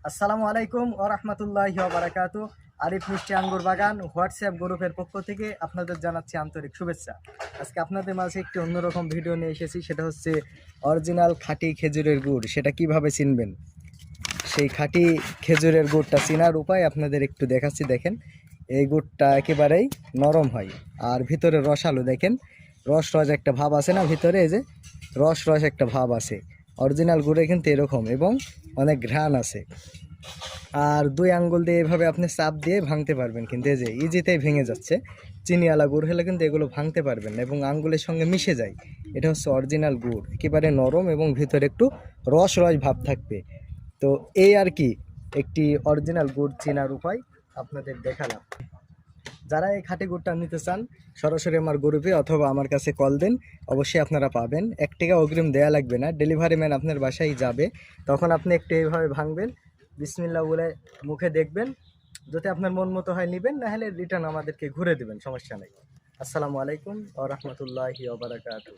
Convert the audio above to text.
আসসালামু আলাইকুম ওয়া রাহমাতুল্লাহি ওয়া বারাকাতুহু। আরিফ মিষ্টি আঙ্গুর বাগান হোয়াটসঅ্যাপ গ্রুপের পক্ষ থেকে আপনাদের জানাচ্ছি আন্তরিক শুভেচ্ছা। আজকে আপনাদের মাঝে একটি অন্যরকম ভিডিও নিয়ে এসেছি, সেটা হচ্ছে অরিজিনাল খাঁটি খেজুরের গুড়। সেটা কিভাবে চিনবেন, সেই খাঁটি খেজুরের গুড়টা চেনার উপায় আপনাদের একটু দেখাচ্ছি। দেখেন, এই গুড়টা একেবারেই নরম হয় আর ভিতরে রসালো। দেখেন, রস রস একটা ভাব আছে না ভিতরে, এই যে রস রস একটা ভাব আছে। অরিজিনাল গুড়ে কিন্তু এরকম, এবং অনেক ঘ্রাণ আছে। আর দুই আঙ্গুল দিয়ে এভাবে আপনি চাপ দিয়ে ভাঙতে পারবেন, কিন্তু এই যে ইজিতেই ভেঙে যাচ্ছে। চিনিওয়ালা গুড় হলে কিন্তু এগুলো ভাঙতে পারবেন না এবং আঙ্গুলের সঙ্গে মিশে যায়। এটা হচ্ছে অরিজিনাল গুড়, একেবারে নরম এবং ভিতরে একটু রস রস ভাব থাকবে। তো এই আর কি একটি অরিজিনাল গুড় চেনার উপায় আপনাদের দেখালাম। যারা এই খাঁটি গুড়টা নিতে চান, সরাসরি আমার গ্রুপে অথবা আমার কাছে কল দেন, অবশ্যই আপনারা পাবেন। 1 টাকা অগ্রিম দেয়া লাগবে না, ডেলিভারি ম্যান আপনার বাসায় যাবে। তখন আপনি একটু এইভাবে ভাঙবেন, বিসমিল্লাহ বলে মুখে দেখবেন। যদি আপনার মন মতো হয় নেবেন, না হলে রিটার্ন আমাদেরকে ঘুরে দেবেন, সমস্যা নেই। আসসালামু আলাইকুম ওয়া রাহমাতুল্লাহি ওয়া বারাকাতুহু।